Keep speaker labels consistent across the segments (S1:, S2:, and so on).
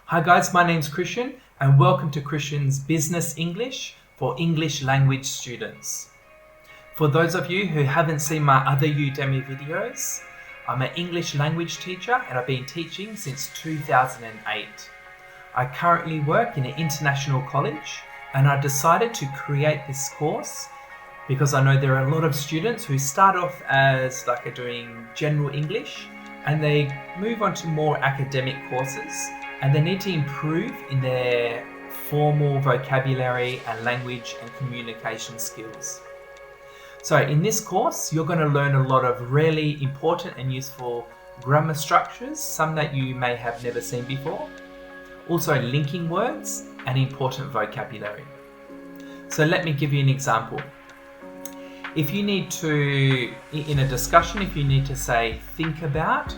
S1: Hi guys, my name's Christian and welcome to Christian's Business English for English language students. For those of you who haven't seen my other Udemy videos, I'm an English language teacher and I've been teaching since 2008. I currently work in an international college and I decided to create this course because I know there are a lot of students who start off as doing general English and they move on to more academic courses and they need to improve in their formal vocabulary and language and communication skills. So in this course, you're going to learn a lot of really important and useful grammar structures, some that you may have never seen before, also linking words and important vocabulary. So let me give you an example. If you need to, in a discussion, if you need to say think about,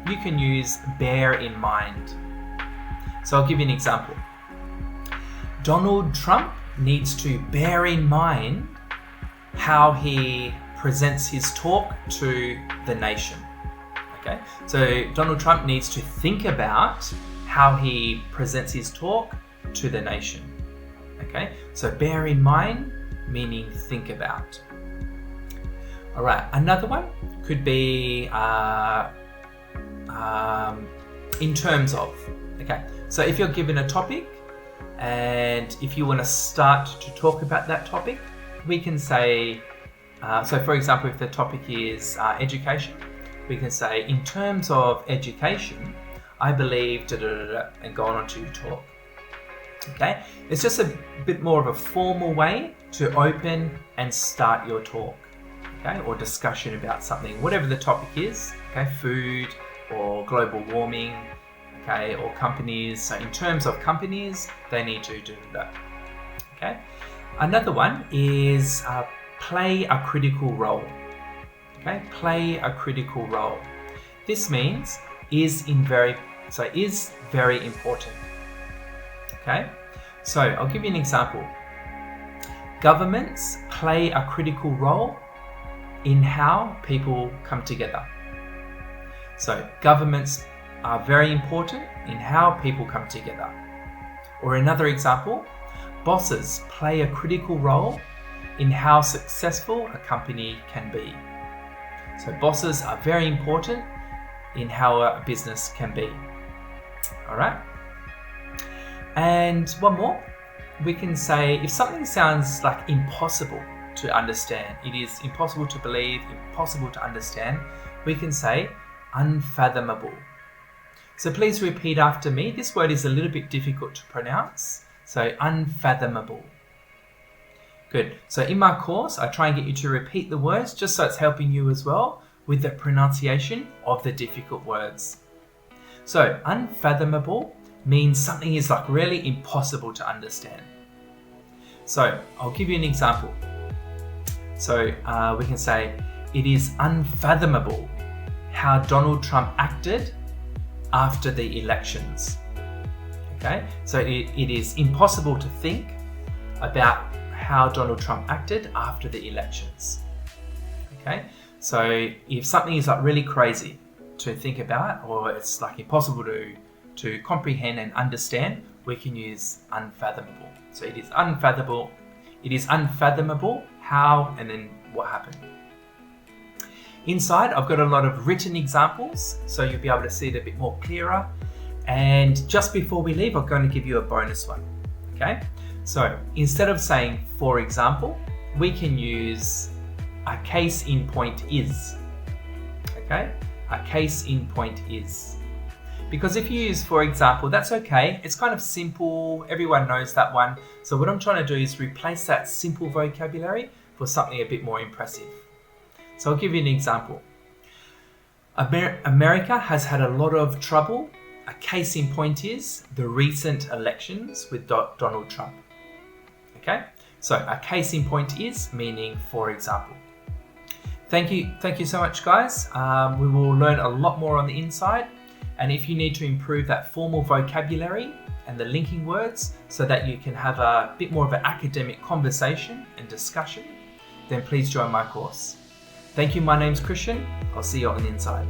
S1: you can use bear in mind. So I'll give you an example. Donald Trump needs to bear in mind how he presents his talk to the nation. Okay, so Donald Trump needs to think about how he presents his talk to the nation. Okay, so bear in mind meaning think about. All right, another one could be in terms of. Okay, so if you're given a topic and if you want to start to talk about that topic, we can say, so for example, if the topic is education, we can say, in terms of education, I believe, and go on to talk. Okay, it's just a bit more of a formal way to open and start your talk, okay, or discussion about something, whatever the topic is, okay, food or global warming, okay, or companies. So in terms of companies, they need to do that. Okay. Another one is play a critical role. Okay, play a critical role. This means is very important. Okay, so I'll give you an example. Governments play a critical role in how people come together. So governments are very important in how people come together. Or another example, bosses play a critical role in how successful a company can be. So bosses are very important in how a business can be. All right. And one more, we can say if something sounds like impossible to understand, it is impossible to believe, impossible to understand, we can say unfathomable. So please repeat after me. This word is a little bit difficult to pronounce. So unfathomable. Good. So in my course, I try and get you to repeat the words just so it's helping you as well with the pronunciation of the difficult words. So unfathomable means something is like really impossible to understand. So I'll give you an example. So we can say, it is unfathomable how Donald Trump acted after the elections. Okay, so it is impossible to think about how Donald Trump acted after the elections. Okay, so if something is like really crazy to think about, or it's like impossible to comprehend and understand, we can use unfathomable. So it is unfathomable how and then what happened. Inside, I've got a lot of written examples, so you'll be able to see it a bit more clearer. And just before we leave, I'm going to give you a bonus one. Okay, so instead of saying for example, we can use a case in point is. Okay, a case in point is. Because if you use for example, that's okay. It's kind of simple. Everyone knows that one. So what I'm trying to do is replace that simple vocabulary for something a bit more impressive. So I'll give you an example. America has had a lot of trouble. A case in point is the recent elections with Donald Trump. Okay, so a case in point is meaning for example. Thank you so much, guys. We will learn a lot more on the inside. And if you need to improve that formal vocabulary and the linking words so that you can have a bit more of an academic conversation and discussion, then please join my course. Thank you. My name's Christian. I'll see you on the inside.